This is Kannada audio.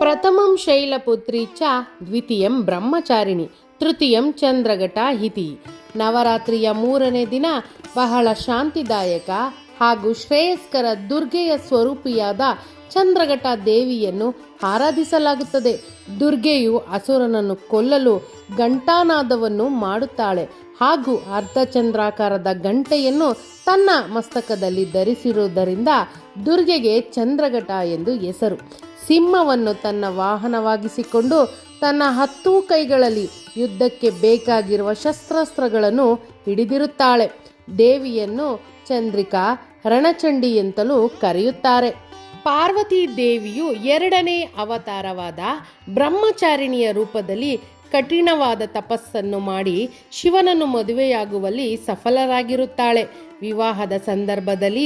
ಪ್ರಥಮಂ ಶೈಲಪುತ್ರಿ ಚ ದ್ವಿತೀಯಂ ಬ್ರಹ್ಮಚಾರಿಣಿ ತೃತೀಯಂ ಚಂದ್ರಘಟ ಇತಿ. ನವರಾತ್ರಿಯ 3ನೇ ದಿನ ಬಹಳ ಶಾಂತಿದಾಯಕ ಹಾಗೂ ಶ್ರೇಯಸ್ಕರ ದುರ್ಗೆಯ ಸ್ವರೂಪಿಯಾದ ಚಂದ್ರಘಟ ದೇವಿಯನ್ನು ಆರಾಧಿಸಲಾಗುತ್ತದೆ. ದುರ್ಗೆಯು ಅಸುರನನ್ನು ಕೊಲ್ಲಲು ಘಂಟಾನಾದವನ್ನು ಮಾಡುತ್ತಾಳೆ ಹಾಗೂ ಅರ್ಧಚಂದ್ರಾಕಾರದ ಗಂಟೆಯನ್ನು ತನ್ನ ಮಸ್ತಕದಲ್ಲಿ ಧರಿಸಿರುವುದರಿಂದ ದುರ್ಗೆಗೆ ಚಂದ್ರಘಟ ಎಂದು ಹೆಸರು. ಸಿಂಹವನ್ನು ತನ್ನ ವಾಹನವಾಗಿಸಿಕೊಂಡು ತನ್ನ 10 ಕೈಗಳಲ್ಲಿ ಯುದ್ಧಕ್ಕೆ ಬೇಕಾಗಿರುವ ಶಸ್ತ್ರಾಸ್ತ್ರಗಳನ್ನು ಹಿಡಿದಿರುತ್ತಾಳೆ. ದೇವಿಯನ್ನು ಚಂದ್ರಿಕಾ ರಣಚಂಡಿ ಎಂತಲೂ ಕರೆಯುತ್ತಾರೆ. ಪಾರ್ವತಿ ದೇವಿಯು 2ನೇ ಅವತಾರವಾದ ಬ್ರಹ್ಮಚಾರಿಣಿಯ ರೂಪದಲ್ಲಿ ಕಠಿಣವಾದ ತಪಸ್ಸನ್ನು ಮಾಡಿ ಶಿವನನ್ನು ಮದುವೆಯಾಗುವಲ್ಲಿ ಸಫಲರಾಗಿರುತ್ತಾಳೆ. ವಿವಾಹದ ಸಂದರ್ಭದಲ್ಲಿ